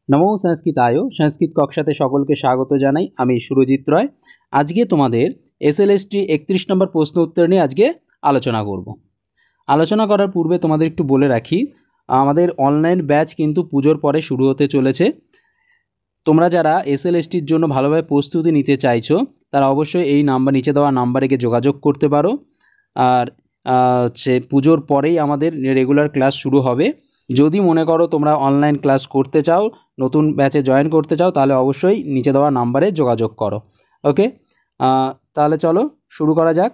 নমো সংস্কৃতায় সংস্কৃত কক্ষাতে সকলকে স্বাগত জানাই। আমি সুরজিৎ রয়। আজকে তোমাদের এসএলএসটি 31 নম্বর প্রশ্ন উত্তর নিয়ে আজকে আলোচনা করব। আলোচনা করার পূর্বে তোমাদের একটু বলে রাখি, আমাদের অনলাইন ব্যাচ কিন্তু পুজোর পরে শুরু হতে চলেছে। তোমরা যারা এসএলএসটির জন্য ভালোভাবে প্রস্তুতি নিতে চাইছো তারা অবশ্যই এই নিচে দেওয়া নাম্বারে গিয়ে যোগাযোগ করতে পারো। আর পুজোর পরেই আমাদের রেগুলার ক্লাস শুরু হবে। যদি মনে করো তোমরা অনলাইন ক্লাস করতে চাও, নতুন ব্যাচে জয়েন করতে চাও, তাহলে অবশ্যই নিচে দেওয়া নাম্বারে যোগাযোগ করো। ওকে, তাহলে চলো শুরু করা যাক।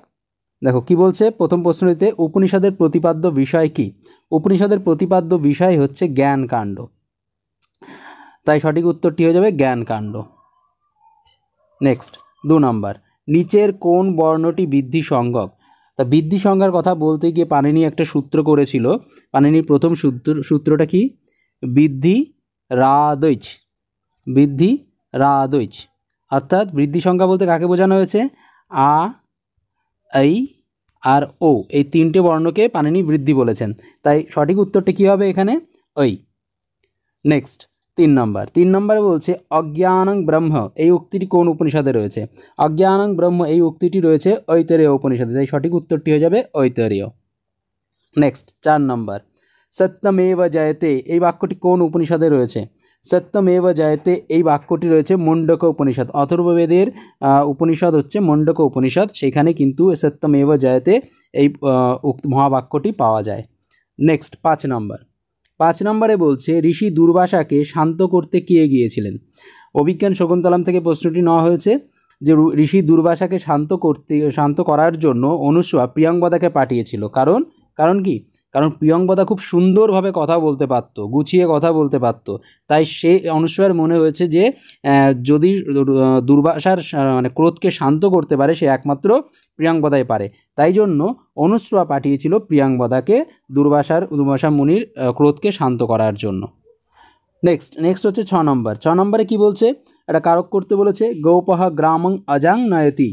দেখো কি বলছে প্রথম প্রশ্নটিতে, উপনিষদের প্রতিপাদ্য বিষয় কি? উপনিষদের প্রতিপাদ্য বিষয় হচ্ছে জ্ঞানকাণ্ড, তাই সঠিক উত্তরটি হয়ে যাবে জ্ঞানকাণ্ড। নেক্সট 2 নম্বর, নিচের কোন বর্ণটি বৃদ্ধি সংজ্ঞক? তা বৃদ্ধি সংজ্ঞার কথা বলতে গিয়ে পাণিনি একটা সূত্র করেছিল। পাণিনির প্রথম সূত্রটা কি? বৃদ্ধি রাদৈচ। বৃদ্ধি রাদৈচ অর্থাৎ বৃদ্ধি সংজ্ঞা বলতে কাকে বোঝানো হয়েছে? আ, এই আর ও, এই 3টে বর্ণকে পাণিনি বৃদ্ধি বলেছেন, তাই সঠিক উত্তরটা কী হবে এখানে? ওই। নেক্সট 3 নম্বর, 3 নম্বরে বলছে অজ্ঞানং ব্রহ্ম, এই উক্তিটি কোন উপনিষদে রয়েছে? অজ্ঞানং ব্রহ্ম এই উক্তিটি রয়েছে ঐতরেয় উপনিষদে, তাই সঠিক উত্তরটি হয়ে যাবে ঐতরেয়। নেক্সট 4 নম্বর, সত্যমেব জয়তে এই বাক্যটি কোন উপনিষদে রয়েছে? সত্যমেব জয়তে এই বাক্যটি রয়েছে মুণ্ডক উপনিষদ। অথর্ববেদের উপনিষদ হচ্ছে মুণ্ডক উপনিষদ, সেখানে কিন্তু সত্যমেব জয়তে এই মহাবাক্যটি পাওয়া যায়। নেক্সট 5 নম্বর, 5 নম্বরে বলছে ঋষি দুর্বাসাকে শান্ত করতে কে গিয়েছিলেন? অভিজ্ঞান শকুন্তলম থেকে প্রশ্নটি নেওয়া হয়েছে যে ঋষি দুর্বাসাকে শান্ত করার জন্য অনুসূয়া প্রিয়ংবদাকে পাঠিয়েছিল। কারণ কি? কারণ প্রিয়ংবদা খুব সুন্দরভাবে কথা বলতে পারত, গুছিয়ে কথা বলতে পারত, তাই সে অনুসূয়ার মনে হয়েছে যে যদি দুর্বাসার ক্রোধকে শান্ত করতে পারে সে একমাত্র প্রিয়ংবদাই পারে, তাই জন্য অনুসূয়া পাঠিয়েছিল প্রিয়ংবদাকে দুর্বাসা মুনির ক্রোধকে শান্ত করার জন্য। নেক্সট হচ্ছে 6 নম্বর, 6 নম্বরে কি বলছে? এটা কারক করতে বলেছে। গৌপহ গ্রামং অজাং নয়তি,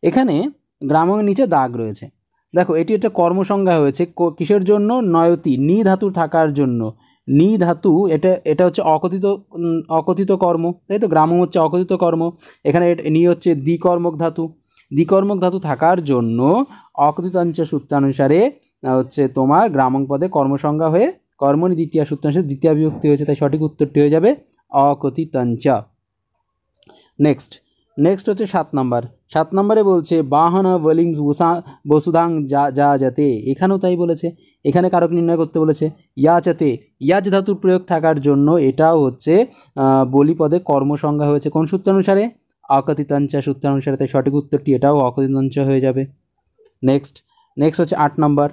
এখানে গ্রামং নিচে দাগ রয়েছে। দেখো এটি একটা কর্মসংজ্ঞা হয়েছে কিসের জন্য? নয়তি, নি ধাতু থাকার জন্য। নি ধাতু এটা হচ্ছে অকথিত কর্ম, তাই তো? গ্রামং হচ্ছে অকথিত কর্ম, এখানে নি হচ্ছে দ্বিকর্মক ধাতু। দ্বিকর্মক ধাতু থাকার জন্য অকথিতাঞ্চ সূত্রানুসারে হচ্ছে তোমার গ্রামং পদে কর্মসংজ্ঞা হয়ে কর্মণি দ্বিতীয় সূত্রানুসারে দ্বিতীয় বিভক্তি হয়েছে, তাই সঠিক উত্তরটি হয়ে যাবে অকথিতাঞ্চ। নেক্সট হচ্ছে 7 নম্বর, 7 নম্বরে বলছে বাহন বলিং বসুধাং যা যাতে, এখানেও তাই বলেছে, এখানে কারক নির্ণয় করতে বলেছে। ইয়াচাতে, ইয়াজ ধাতুর প্রয়োগ থাকার জন্য এটাও হচ্ছে বলিপদে কর্মসংজ্ঞা হয়েছে কোন সূত্রানুসারে? অকথিতাঞ্চ সূত্রানুসারে, তাই সঠিক উত্তরটি এটাও অকথিতাঞ্চ হয়ে যাবে। নেক্সট হচ্ছে 8 নম্বর,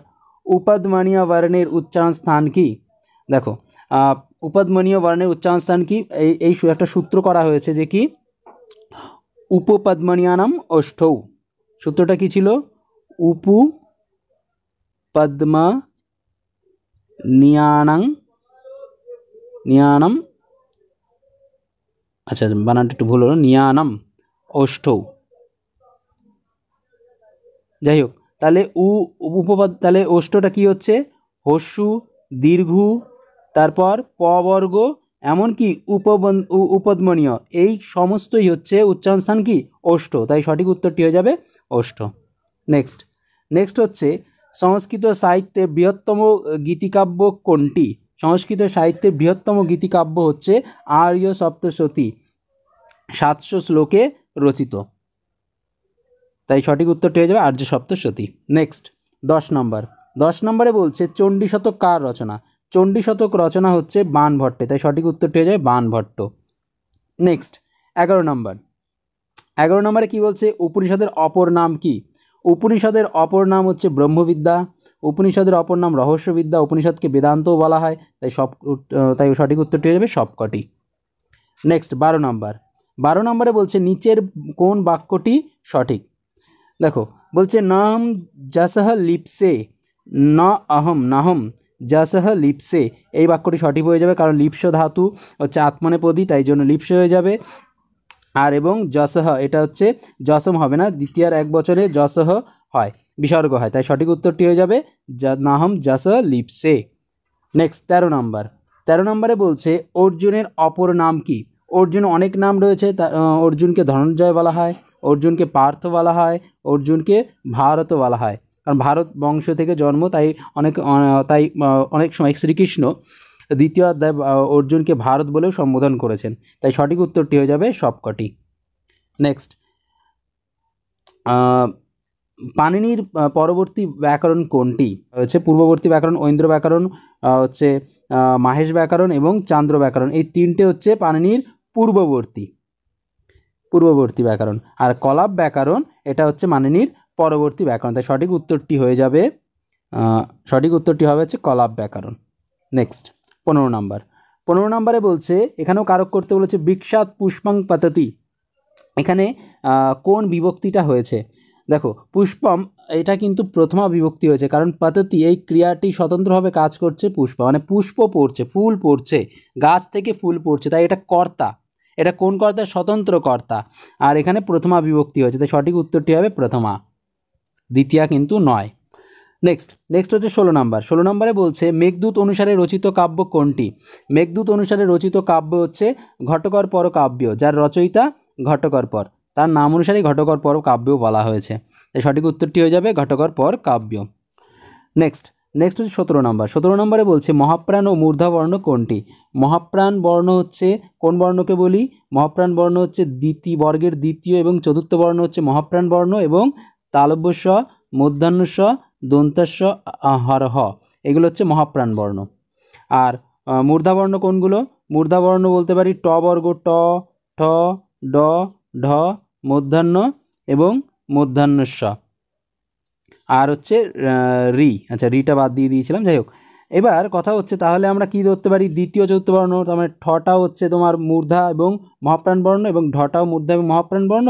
উপদমনীয় বর্ণের উচ্চারণ স্থান কি? দেখো উপদমনীয় বর্ণের উচ্চারণ স্থান কি? এই একটা সূত্র করা হয়েছে যে কি উপপদ্মনীয়ানাম অষ্টৌ। সূত্রটা কি ছিল? নিয়ানম, আচ্ছা বানানটা একটু ভুল হলো, নিয়ানম অষ্টৌ। যাই হোক, তাহলে তাহলে অষ্টটা কি হচ্ছে? হস্যু, দীর্ঘু, তারপর পবর্গ, এমনকি উপদমনীয়, এই সমস্তই হচ্ছে উচ্চারণ স্থান কি? অষ্ট, তাই সঠিক উত্তরটি হয়ে যাবে অষ্ট। নেক্সট হচ্ছে সংস্কৃত সাহিত্যের বৃহত্তম গীতিকাব্য কোনটি? সংস্কৃত সাহিত্যের বৃহত্তম গীতিকাব্য হচ্ছে আর্য সপ্তশতী, 700 শ্লোকে রচিত, তাই সঠিক উত্তরটি হয়ে যাবে আর্য সপ্তশতী। নেক্সট 10 নম্বর, 10 নম্বরে বলছে চণ্ডী শতক কার রচনা? চণ্ডী শতক রচনা হচ্ছে বাণভট্টের, তাই সঠিক উত্তরটি হয়ে যাবে বাণভট্ট। নেক্সট 11 নম্বর, 11 নম্বরে কি বলছে? উপনিষদের অপর নাম কি? উপনিষদের অপর নাম হচ্ছে ব্রহ্মবিদ্যা, উপনিষদের অপর নাম রহস্যবিদ্যা, উপনিষদকে বেদান্তও বলা হয়, তাই সঠিক উত্তরটি হয়ে যাবে সবকটি। নেক্সট 12 নম্বর, 12 নম্বরে বলছে নিচের কোন বাক্যটি সঠিক? দেখো বলছে নাহম যশঃ লিপ্সে, ন অহম নাহম যশঃ লিপ্সে, এই বাক্যটি সঠিক হয়ে যাবে, কারণ লিপ্স ধাতু হচ্ছে আত্মনেপদী, তাই জন্য লিপ্স হয়ে যাবে। আর এবং যশঃ, এটা হচ্ছে যশম হবে না, দ্বিতীয়ার এক বছরে যশঃ হয়, বিসর্গ হয়, তাই সঠিক উত্তরটি হয়ে যাবে নাহম যশঃ লিপ্সে। নেক্সট 13 নম্বর, 13 নম্বরে বলছে অর্জুনের অপর নাম কি। অর্জুন অনেক নাম রয়েছে, অর্জুনকে ধনঞ্জয় বলা হয়, অর্জুনকে পার্থ বলা হয়, অর্জুনকে ভারতও বলা হয়, কারণ ভারত বংশ থেকে জন্ম, তাই অনেক সময় শ্রীকৃষ্ণ দ্বিতীয় অধ্যায় অর্জুনকে ভারত বলেও সম্বোধন করেছেন। তাই সঠিক উত্তরটি হয়ে যাবে সবকটি। নেক্সট, পাণিনির পরবর্তী ব্যাকরণ কোনটি? হচ্ছে পূর্ববর্তী ব্যাকরণ, ঐন্দ্র ব্যাকরণ, হচ্ছে মাহেশ ব্যাকরণ এবং চান্দ্র ব্যাকরণ। এই তিনটে হচ্ছে পাণিনির পূর্ববর্তী ব্যাকরণ। আর কলাপ ব্যাকরণ এটা হচ্ছে পাণিনির পরবর্তী ব্যাকরণ। তাই সঠিক উত্তরটি হবে হচ্ছে কলাপ ব্যাকরণ। নেক্সট 15 নম্বর। 15 নম্বরে বলছে, এখানেও কারক করতে বলেছে, বিক্ষাত পুষ্পং পততি। এখানে কোন বিভক্তিটা হয়েছে? দেখো, পুষ্পম এটা কিন্তু প্রথমা বিভক্তি হয়েছে, কারণ পততি এই ক্রিয়াটি স্বতন্ত্রভাবে কাজ করছে। পুষ্প মানে পুষ্প পড়ছে, ফুল পড়ছে, গাছ থেকে ফুল পড়ছে, তাই এটা কর্তা। এটা কোন কর্তা? স্বতন্ত্র কর্তা। আর এখানে প্রথমা বিভক্তি হয়েছে, তাই সঠিক উত্তরটি হবে প্রথমা, দ্বিতীয়া কিন্তু নয়। নেক্সট হচ্ছে 16 নম্বর। 16 নম্বরে বলছে, মেঘদূত অনুসারে রচিত কাব্য কোনটি? মেঘদূত অনুসারে রচিত কাব্য হচ্ছে ঘটকর পর কাব্য, যার রচয়িতা ঘটকর পর, তার নাম অনুসারেই ঘটকর পর কাব্য বলা হয়েছে। তাই সঠিক উত্তরটি হয়ে যাবে ঘটকর পর কাব্য। নেক্সট হচ্ছে 17 নম্বর। 17 নম্বরে বলছে, মহাপ্রাণ ও মূর্ধাবর্ণ কোনটি? মহাপ্রাণ বর্ণ হচ্ছে কোন বর্ণকে বলি? মহাপ্রাণ বর্ণ হচ্ছে বর্গের দ্বিতীয় এবং চতুর্থ বর্ণ হচ্ছে মহাপ্রাণ বর্ণ, এবং তালব্য স, মূর্ধন্য স, দন্তাস্য, হরহ, এগুলো হচ্ছে মহাপ্রাণ বর্ণ। আর মূর্ধাবর্ণ কোনগুলো? মূর্ধাবর্ণ বলতে পারি ট বর্গ, ট, ঠ, ড, ঢ, মূর্ধন্য এবং মূর্ধন্যস্ব, আর হচ্ছে রি। আচ্ছা, রিটা বাদ দিয়ে দিয়েছিলাম, যাই হোক। এবার কথা হচ্ছে, তাহলে আমরা কী ধরতে পারি? দ্বিতীয় চতুর্থ বর্ণ, তার মানে ঠটাও হচ্ছে তোমার মূর্ধা এবং মহাপ্রাণ বর্ণ, এবং ঢটাও মূর্ধা এবং মহাপ্রাণ বর্ণ,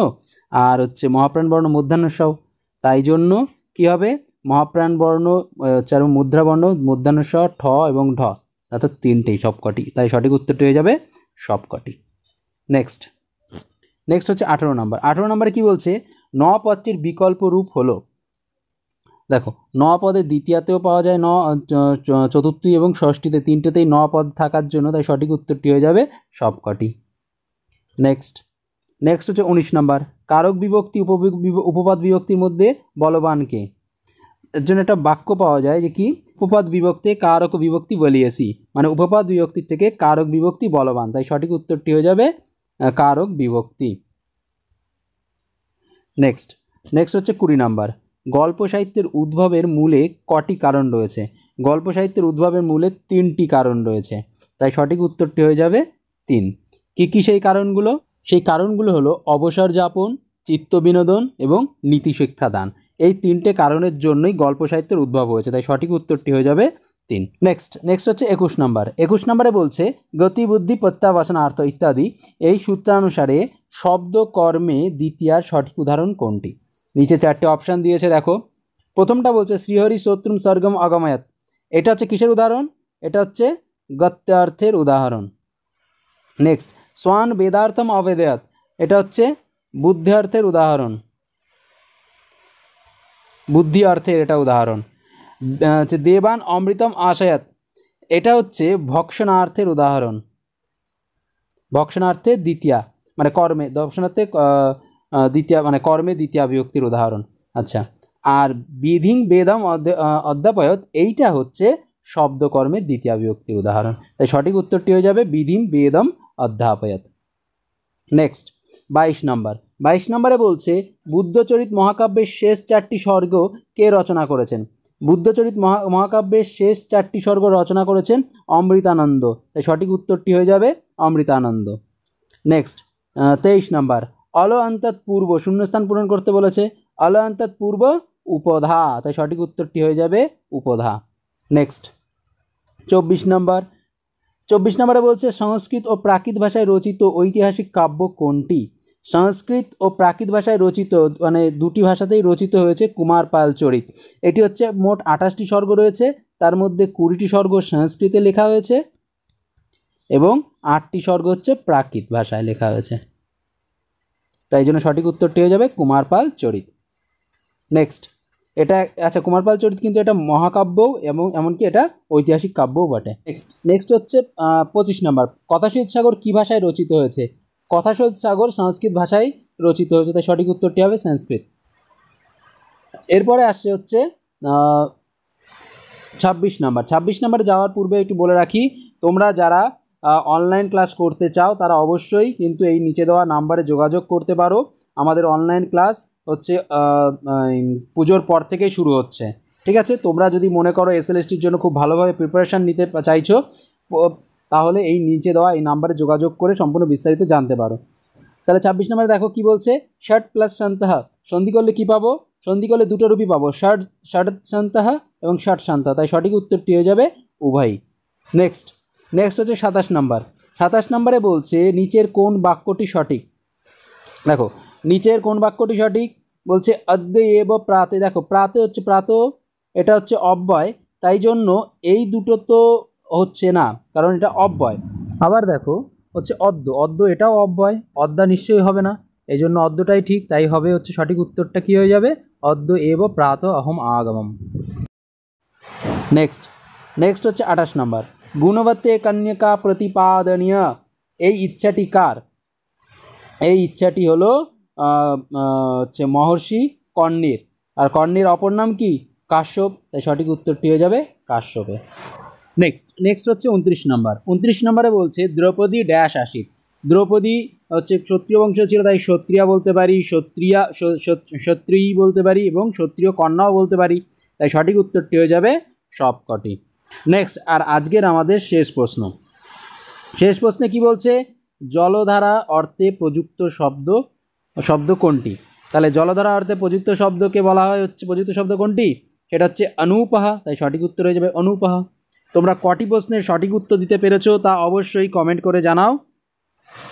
আর হচ্ছে মহাপ্রাণ বর্ণ মূর্ধন্যস্ব। তাই জন্য কী হবে? মহাপ্রাণ বর্ণ হচ্ছে আর মুদ্রা বর্ণ মূর্ধন্যস্ব, ঠ এবং ঢ, অর্থাৎ তিনটেই, সবকটি। তাই সঠিক উত্তরটি হয়ে যাবে সবকটি। নেক্সট হচ্ছে 18 নম্বর। 18 নম্বরে কী বলছে? ন পদটির বিকল্প রূপ হলো। দেখো, ন পদের দ্বিতীয়াতেও পাওয়া যায়, চতুর্থী এবং ষষ্ঠীতে, তিনটেতেই ন পদ থাকার জন্য, তাই সঠিক উত্তরটি হয়ে যাবে সবকটি। নেক্সট হচ্ছে 19 নম্বর। কারক বিভক্তি উপপদ বিভক্তির মধ্যে বলবানকে। এর জন্য একটা বাক্য পাওয়া যায় যে কি, উপপদ বিভক্তি কারক বিভক্তি বলিয়েছি, মানে উপপদ বিভক্তির থেকে কারক বিভক্তি বলবান। তাই সঠিক উত্তরটি হয়ে যাবে কারক বিভক্তি। নেক্সট হচ্ছে 20 নম্বর। গল্প সাহিত্যের উদ্ভবের মূলে কটি কারণ রয়েছে? গল্প সাহিত্যের উদ্ভবের মূলে 3টি কারণ রয়েছে, তাই সঠিক উত্তরটি হয়ে যাবে 3। কী সেই কারণগুলো? সেই কারণগুলো হলো অবসর যাপন, চিত্ত বিনোদন এবং নীতি শিক্ষাদান। এই 3টে কারণের জন্যই গল্প সাহিত্যের উদ্ভব হয়েছে, তাই সঠিক উত্তরটি হয়ে যাবে 3। নেক্সট হচ্ছে 21 নম্বর। 21 নম্বরে বলছে, গতি বুদ্ধি প্রত্যাবাসনার্থ ইত্যাদি এই সূত্রানুসারে শব্দ কর্মে দ্বিতীয়ার সঠিক উদাহরণ কোনটি? নিচে 4টে অপশান দিয়েছে, দেখো। প্রথমটা বলছে শ্রীহরি শত্রুম স্বর্গম অগময়াত। এটা হচ্ছে কিসের উদাহরণ? এটা হচ্ছে গত্যার্থের উদাহরণ। Next, swan বেদার্থম অবেদয়াত। এটা হচ্ছে বুদ্ধার্থের উদাহরণ, বুদ্ধি অর্থের এটা উদাহরণ। হচ্ছে দেবান অমৃতম আশয়াত। এটা হচ্ছে ভক্ষণার্থের উদাহরণ, ভক্ষণার্থে দ্বিতীয়া মানে কর্মে, দর্শনার্থে দ্বিতীয়া মানে কর্মে দ্বিতীয়া বিভক্তির উদাহরণ। আচ্ছা, আর বিধিং বেদম অধ্যাপয়ত, এইটা হচ্ছে শব্দকর্মের দ্বিতীয়া বিভক্তির উদাহরণ। তাই সঠিক উত্তরটি হয়ে যাবে বিধিং বেদম অধ্যাপয়ত। নেক্সট 22 নম্বর। 22 নম্বরে বলছে, বুদ্ধচরিত মহাকাব্যের শেষ 4টি স্বর্গ কে রচনা করেছেন? বুদ্ধচরিত মহাকাব্যের শেষ 4টি স্বর্গ রচনা করেছেন অমৃতানন্দ। তাই সঠিক উত্তরটি হয়ে যাবে অমৃতানন্দ। নেক্সট 23 নম্বর। অল অন্তৎ পূর্ব, শূন্যস্থান পূরণ করতে বলেছে, অল অন্তৎ পূর্ব উপধা। তাই সঠিক উত্তরটি হয়ে যাবে উপধা। নেক্সট 24 নম্বর। 24 নম্বরে বলছে, সংস্কৃত ও প্রাকৃত ভাষায় রচিত ঐতিহাসিক কাব্য কোনটি? সংস্কৃত ও প্রাকৃত ভাষায় রচিত, মানে দুটি ভাষাতেই রচিত হয়েছে কুমারপাল চরিত। এটি হচ্ছে মোট 28টি স্বর্গ রয়েছে, তার মধ্যে 20টি স্বর্গ সংস্কৃতে লেখা হয়েছে এবং 8টি স্বর্গ হচ্ছে প্রাকৃত ভাষায় লেখা হয়েছে। তাই জন্য সঠিক উত্তরটি হয়ে যাবে কুমারপাল চরিত। নেক্সট এটা আচ্ছা কুমারপাল চরিত কিন্তু এটা মহাকাব্য এবং এমনকি এটা ঐতিহাসিক কাব্যও বটে। নেক্সট হচ্ছে 25 নম্বর, কথাশহীদ সাগর কী ভাষায় রচিত হয়েছে? কথাশহীদ সাগর সংস্কৃত ভাষায় রচিত হয়েছে, তাই সঠিক উত্তরটি হবে সংস্কৃত। এরপরে আসছে হচ্ছে 26 নাম্বার। 26 নাম্বারে যাওয়ার পূর্বে একটু বলে রাখি, তোমরা যারা অনলাইন ক্লাস করতে চাও তারা অবশ্যই কিন্তু এই নিচে দেওয়া নাম্বারে যোগাযোগ করতে পারো। আমাদের অনলাইন ক্লাস হচ্ছে পুজোর পর থেকেই শুরু হচ্ছে, ঠিক আছে? তোমরা যদি মনে করো এসএলএসটির জন্য খুব ভালোভাবে প্রিপারেশান নিতে চাইছো, তাহলে এই নিচে দেওয়া এই নাম্বারে যোগাযোগ করে সম্পূর্ণ বিস্তারিত জানতে পারো। তাহলে 26 নম্বরে দেখো কি বলছে, ষট প্লাস সন্তহ, সন্ধি করলে কী পাবো? সন্ধি করলে দুটো রূপই পাবো, ষট সন্তহ এবং ষট সন্তহ, তাই সঠিক উত্তরটি হয়ে যাবে উভয়ই। নেক্সট হচ্ছে 27 নাম্বার। 27 নম্বরে বলছে নিচের কোন বাক্যটি সঠিক? দেখো নিচের কোন বাক্যটি সঠিক বলছে, অদ্যেব প্রাতে। দেখো প্রাতে হচ্ছে প্রাত, এটা হচ্ছে অব্যয়, তাই জন্য এই দুটো তো হচ্ছে না, কারণ এটা অব্যয়। আবার দেখো হচ্ছে অদ্য, এটাও অব্যয়, অদ্যা নিশ্চয়ই হবে না, এই জন্য অদ্যটাই ঠিক, তাই হবে হচ্ছে সঠিক উত্তরটা কী হয়ে যাবে, অদ্য এব প্রাত অহম আগমম। নেক্সট হচ্ছে 28 নম্বর, গুণবত্তে কন্যকা প্রতিপাদনীয়, এই ইচ্ছাটি কার? এই ইচ্ছাটি হলো হচ্ছে মহর্ষি কর্ণের, আর কর্ণের অপর নাম কি? কাশ্যপ, তাই সঠিক উত্তরটি হয়ে যাবে কাশ্যপে। নেক্সট হচ্ছে 29 নম্বর। 29 নম্বরে বলছে দ্রৌপদী ড্যাশ আসিত। দ্রৌপদী হচ্ছে ক্ষত্রিয় বংশ ছিল, তাই ক্ষত্রিয়া বলতে পারি, ক্ষত্রিয়ী বলতে পারি এবং ক্ষত্রিয় কন্যাও বলতে পারি, তাই সঠিক উত্তরটি হয়ে যাবে সবকটি। নেক্সট আর আজকের আমাদের শেষ প্রশ্নে কি বলছে, জলধারা অর্থে প্রযুক্ত শব্দ কোনটি? তাহলে জলধারা অর্থে প্রযুক্ত শব্দকে বলা হয় হচ্ছে, প্রযুক্ত শব্দ কোনটি? সেটা হচ্ছে অনুপাহা, তাই সঠিক উত্তর হয়ে যাবে অনুপাহা। তোমরা কটি প্রশ্নের সঠিক উত্তর দিতে পেরেছো তা অবশ্যই কমেন্ট করে জানাও,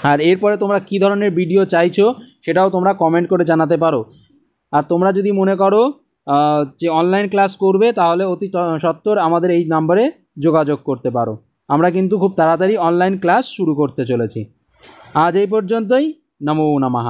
আর এরপরে তোমরা কী ধরনের ভিডিও চাইছো সেটাও তোমরা কমেন্ট করে জানাতে পারো। আর তোমরা যদি মনে করো যে অনলাইন ক্লাস করবে, তাহলে অতি সত্বর আমাদের এই নাম্বারে যোগাযোগ করতে পারো। আমরা কিন্তু খুব তাড়াতাড়ি অনলাইন ক্লাস শুরু করতে চলেছি। আজ এই পর্যন্তই। নমো নমঃ।